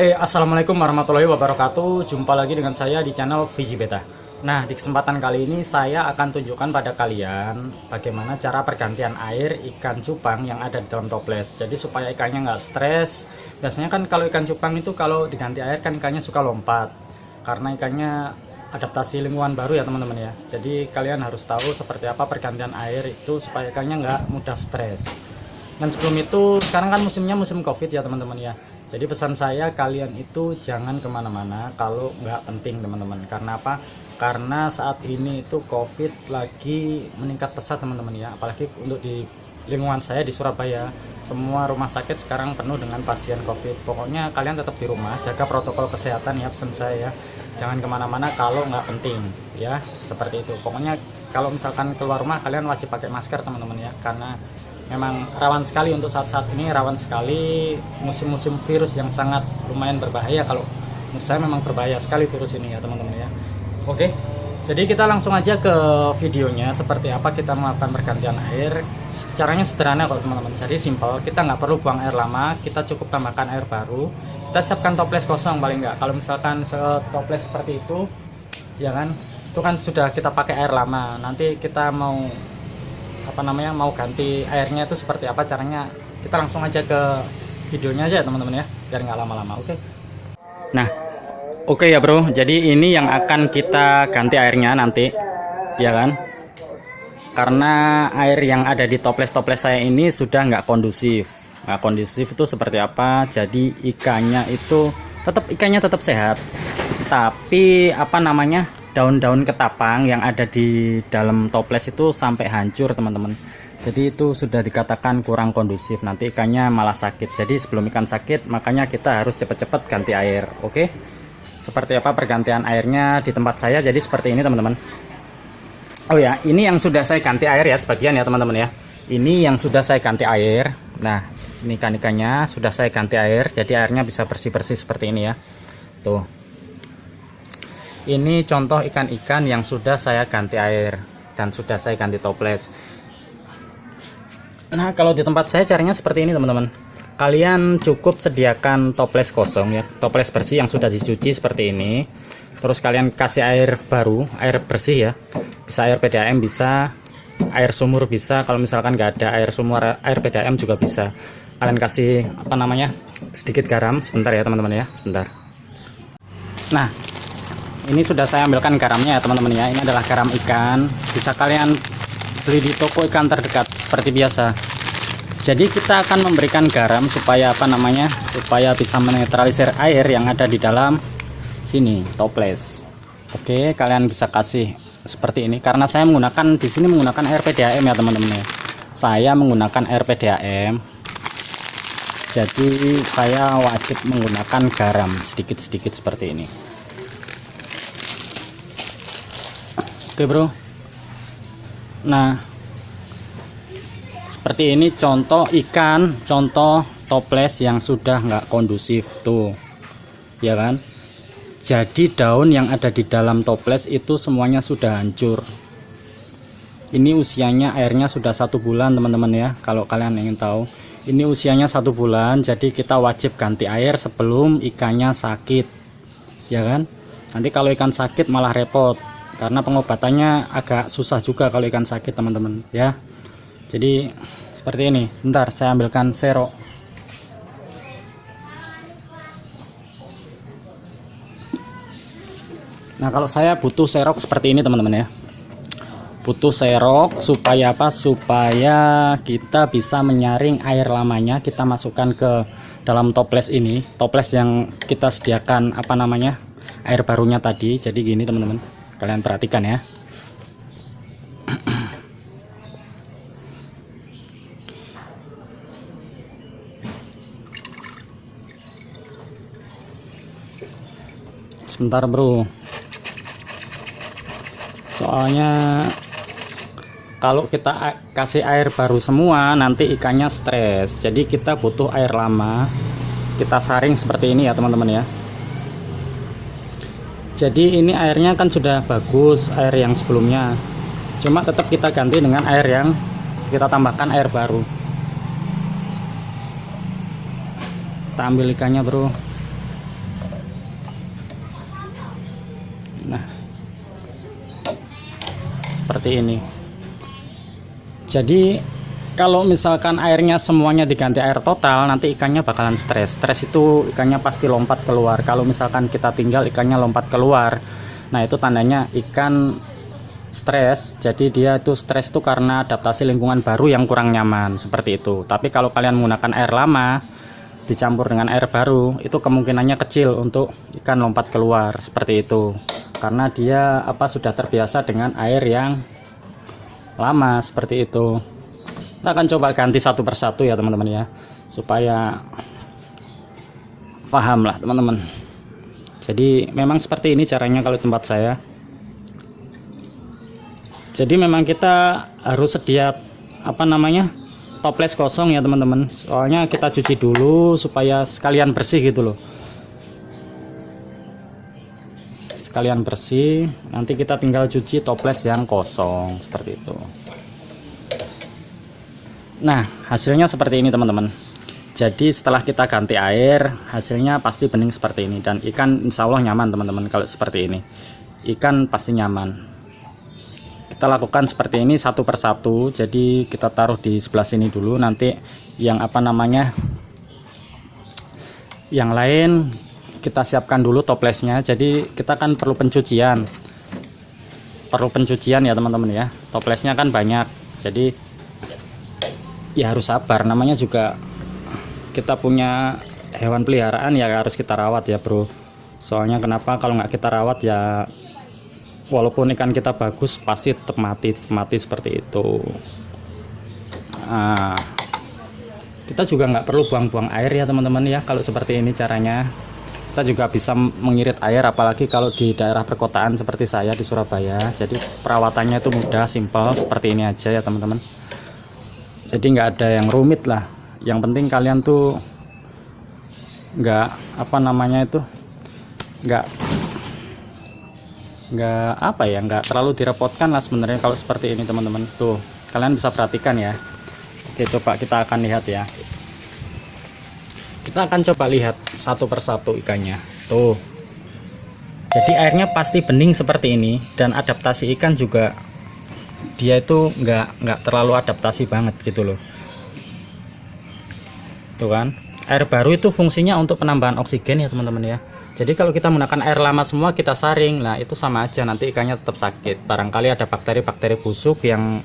Oke, assalamualaikum warahmatullahi wabarakatuh. Jumpa lagi dengan saya di channel Visi Beta. Nah, di kesempatan kali ini saya akan tunjukkan pada kalian bagaimana cara pergantian air ikan cupang yang ada di dalam toples. Jadi supaya ikannya nggak stres. Biasanya kan kalau ikan cupang itu kalau diganti air kan ikannya suka lompat, karena ikannya adaptasi lingkungan baru ya teman-teman ya. Jadi kalian harus tahu seperti apa pergantian air itu supaya ikannya nggak mudah stres. Dan sebelum itu, sekarang kan musimnya musim COVID ya teman-teman ya. Jadi pesan saya, kalian itu jangan kemana-mana kalau nggak penting teman-teman. Karena apa? Karena saat ini itu COVID lagi meningkat pesat teman-teman ya. Apalagi untuk di lingkungan saya di Surabaya, semua rumah sakit sekarang penuh dengan pasien COVID. Pokoknya kalian tetap di rumah, jaga protokol kesehatan ya, pesan saya ya. Jangan kemana-mana kalau nggak penting ya, seperti itu. Pokoknya kalau misalkan keluar rumah, kalian wajib pakai masker teman-teman ya. Karena memang rawan sekali untuk saat-saat ini, rawan sekali musim-musim virus yang sangat lumayan berbahaya. Kalau menurut saya memang berbahaya sekali virus ini ya teman-teman ya. Oke, jadi kita langsung aja ke videonya seperti apa kita melakukan pergantian air. Caranya sederhana kok teman-teman, jadi simpel. Kita nggak perlu buang air lama, kita cukup tambahkan air baru. Kita siapkan toples kosong paling nggak. Kalau misalkan toples seperti itu ya kan, itu kan sudah kita pakai air lama. Nanti kita mau mau ganti airnya itu seperti apa caranya, kita langsung aja ke videonya aja teman-teman ya, biar nggak lama-lama. Oke ya bro, jadi ini yang akan kita ganti airnya nanti ya kan, karena air yang ada di toples-toples saya ini sudah nggak kondusif. Nggak kondusif itu seperti apa? Jadi ikannya tetap sehat, tapi daun-daun ketapang yang ada di dalam toples itu sampai hancur teman-teman. Jadi itu sudah dikatakan kurang kondusif, nanti ikannya malah sakit. Jadi sebelum ikan sakit, makanya kita harus cepat-cepat ganti air. Oke, seperti apa pergantian airnya di tempat saya, jadi seperti ini teman-teman. Oh ya, ini yang sudah saya ganti air ya, sebagian ya teman-teman ya. Ini yang sudah saya ganti air. Nah, ini ikan-ikannya sudah saya ganti air, jadi airnya bisa bersih-bersih seperti ini ya. Tuh, ini contoh ikan-ikan yang sudah saya ganti air dan sudah saya ganti toples. Nah, kalau di tempat saya caranya seperti ini teman-teman. Kalian cukup sediakan toples kosong ya, toples bersih yang sudah dicuci seperti ini. Terus kalian kasih air baru, air bersih ya. Bisa air PDAM, bisa air sumur, bisa. Kalau misalkan nggak ada air sumur, air PDAM juga bisa. Kalian kasih sedikit garam. Sebentar ya teman-teman ya, sebentar. Nah, ini sudah saya ambilkan garamnya ya teman-teman ya. Ini adalah garam ikan, bisa kalian beli di toko ikan terdekat seperti biasa. Jadi kita akan memberikan garam supaya supaya bisa menetralisir air yang ada di dalam sini toples. Oke, kalian bisa kasih seperti ini, karena saya di sini menggunakan air PDAM ya teman-teman ya. Saya menggunakan air PDAM, jadi saya wajib menggunakan garam sedikit-sedikit seperti ini. Oke bro, nah seperti ini contoh ikan, contoh toples yang sudah nggak kondusif tuh ya kan. Jadi daun yang ada di dalam toples itu semuanya sudah hancur. Ini usianya, airnya sudah 1 bulan teman-teman ya. Kalau kalian ingin tahu, ini usianya 1 bulan, jadi kita wajib ganti air sebelum ikannya sakit ya kan. Nanti kalau ikan sakit malah repot, karena pengobatannya agak susah juga kalau ikan sakit teman-teman ya. Jadi seperti ini. Bentar, saya ambilkan serok. Nah, kalau saya butuh serok seperti ini teman-teman ya. Butuh serok supaya apa? Supaya kita bisa menyaring air lamanya, kita masukkan ke dalam toples ini. Toples yang kita sediakan air barunya tadi. Jadi gini teman-teman, kalian perhatikan ya. Sebentar bro, soalnya kalau kita kasih air baru semua nanti ikannya stres. Jadi kita butuh air lama, kita saring seperti ini ya teman-teman ya. Jadi ini airnya kan sudah bagus, air yang sebelumnya, cuma tetap kita ganti dengan air yang kita tambahkan air baru. Kita ambil ikannya bro. seperti ini. Jadi kalau misalkan airnya semuanya diganti air total, nanti ikannya bakalan stres. Stres itu ikannya pasti lompat keluar. Kalau misalkan kita tinggal ikannya lompat keluar, nah itu tandanya ikan stres. Jadi dia itu stres itu karena adaptasi lingkungan baru yang kurang nyaman, seperti itu. Tapi kalau kalian menggunakan air lama dicampur dengan air baru, itu kemungkinannya kecil untuk ikan lompat keluar, seperti itu. Karena dia sudah terbiasa dengan air yang lama, seperti itu. Kita akan coba ganti satu persatu ya teman-teman ya, supaya paham lah teman-teman. Jadi memang seperti ini caranya kalau tempat saya. Jadi memang kita harus sedia toples kosong ya teman-teman. Soalnya kita cuci dulu supaya sekalian bersih gitu loh. Sekalian bersih, nanti kita tinggal cuci toples yang kosong, seperti itu. Nah, hasilnya seperti ini teman-teman. Jadi setelah kita ganti air, hasilnya pasti bening seperti ini. Dan ikan insya Allah nyaman teman-teman kalau seperti ini. Ikan pasti nyaman. Kita lakukan seperti ini satu persatu. Jadi kita taruh di sebelah sini dulu. Nanti yang yang lain kita siapkan dulu toplesnya. Jadi kita kan perlu pencucian. Perlu pencucian ya teman-teman ya. Toplesnya kan banyak. Jadi ya harus sabar, namanya juga kita punya hewan peliharaan ya harus kita rawat ya bro. Soalnya kenapa, kalau nggak kita rawat ya walaupun ikan kita bagus pasti tetap mati seperti itu. Nah, kita juga nggak perlu buang-buang air ya teman-teman ya kalau seperti ini caranya. Kita juga bisa mengirit air, apalagi kalau di daerah perkotaan seperti saya di Surabaya. Jadi perawatannya itu mudah, simpel, seperti ini aja ya teman-teman. Jadi nggak ada yang rumit lah. Yang penting kalian tuh nggak nggak terlalu direpotkan lah sebenarnya kalau seperti ini teman-teman. Tuh kalian bisa perhatikan ya. Oke, coba kita akan lihat ya. Kita akan coba lihat satu persatu ikannya. Tuh. Jadi airnya pasti bening seperti ini, dan adaptasi ikan juga dia itu nggak terlalu adaptasi banget gitu loh. Tuh kan, air baru itu fungsinya untuk penambahan oksigen ya teman-teman ya. Jadi kalau kita menggunakan air lama semua kita saring, nah itu sama aja, nanti ikannya tetap sakit. Barangkali ada bakteri-bakteri busuk yang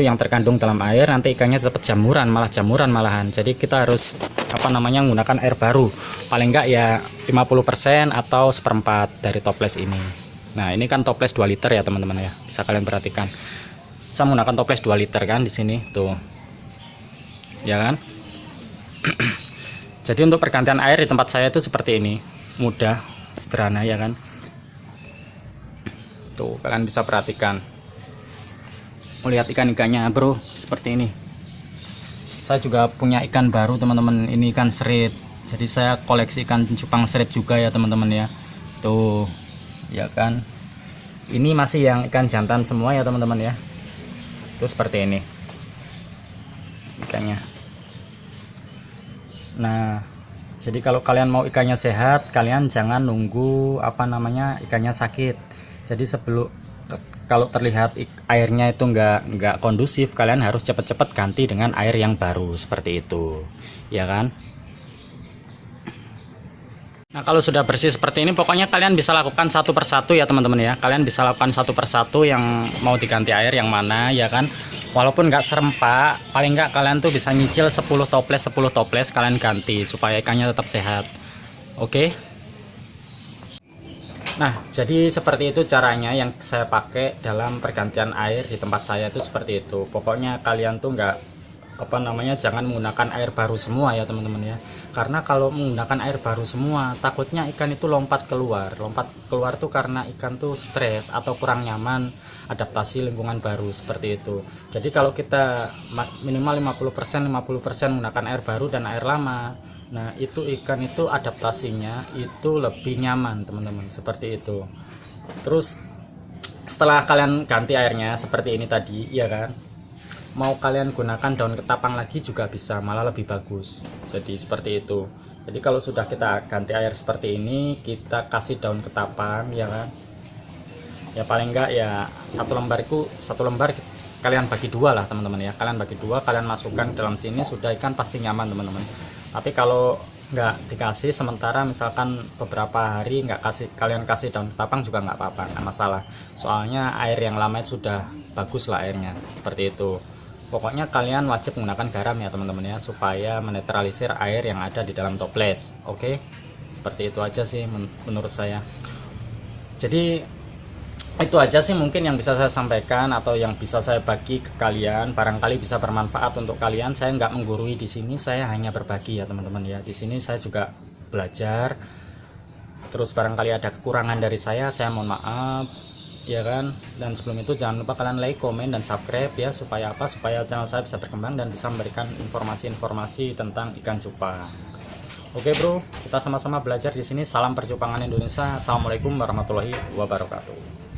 yang terkandung dalam air, nanti ikannya tetap jamuran malahan. Jadi kita harus menggunakan air baru, paling enggak ya 50% atau 1/4 dari toples ini. Nah, ini kan toples 2 liter ya teman-teman ya. Bisa kalian perhatikan. Saya menggunakan toples 2 liter kan di sini tuh. Ya kan? Jadi untuk pergantian air di tempat saya itu seperti ini. Mudah, sederhana ya kan? Tuh, kalian bisa perhatikan. Melihat ikan-ikannya, bro, seperti ini. Saya juga punya ikan baru teman-teman. Ini ikan serit. Jadi saya koleksi ikan cupang serit juga ya teman-teman ya. Tuh. Ya kan, ini masih yang ikan jantan semua ya teman-teman ya. Itu seperti ini ikannya. Nah, jadi kalau kalian mau ikannya sehat, kalian jangan nunggu ikannya sakit. Jadi kalau terlihat airnya itu nggak kondusif, kalian harus cepat-cepat ganti dengan air yang baru seperti itu, ya kan. Nah, kalau sudah bersih seperti ini, pokoknya kalian bisa lakukan satu persatu ya teman-teman ya. Kalian bisa lakukan satu persatu yang mau diganti air yang mana ya kan. Walaupun nggak serempak, paling nggak kalian tuh bisa nyicil 10 toples kalian ganti supaya ikannya tetap sehat. Oke. Nah, jadi seperti itu caranya yang saya pakai dalam pergantian air di tempat saya itu seperti itu. Pokoknya kalian tuh nggak jangan menggunakan air baru semua ya teman-teman ya. Karena kalau menggunakan air baru semua, takutnya ikan itu lompat keluar tuh karena ikan tuh stres atau kurang nyaman adaptasi lingkungan baru seperti itu. Jadi kalau kita minimal 50% menggunakan air baru dan air lama, nah itu ikan itu adaptasinya itu lebih nyaman teman-teman, seperti itu. Terus setelah kalian ganti airnya seperti ini tadi ya kan, mau kalian gunakan daun ketapang lagi juga bisa, malah lebih bagus. Jadi seperti itu. Jadi kalau sudah kita ganti air seperti ini, kita kasih daun ketapang ya kan. Ya paling enggak ya satu lembar kalian bagi dua lah teman-teman ya, kalian bagi dua, kalian masukkan ke dalam sini, sudah ikan pasti nyaman teman-teman. Tapi kalau nggak dikasih sementara misalkan beberapa hari nggak kalian kasih daun ketapang juga nggak apa-apa, nggak masalah, soalnya air yang lama itu sudah bagus lah airnya, seperti itu. Pokoknya kalian wajib menggunakan garam ya teman-teman ya, supaya menetralisir air yang ada di dalam toples. Oke, seperti itu aja sih menurut saya. Jadi itu aja sih mungkin yang bisa saya sampaikan atau yang bisa saya bagi ke kalian, barangkali bisa bermanfaat untuk kalian. Saya nggak menggurui di sini, saya hanya berbagi ya teman-teman ya. Di sini saya juga belajar, terus barangkali ada kekurangan dari saya mohon maaf ya kan. Dan sebelum itu jangan lupa kalian like, komen, dan subscribe ya, supaya apa, supaya channel saya bisa berkembang dan bisa memberikan informasi-informasi tentang ikan cupang. Oke bro, kita sama-sama belajar di sini. Salam percupangan Indonesia. Assalamualaikum warahmatullahi wabarakatuh.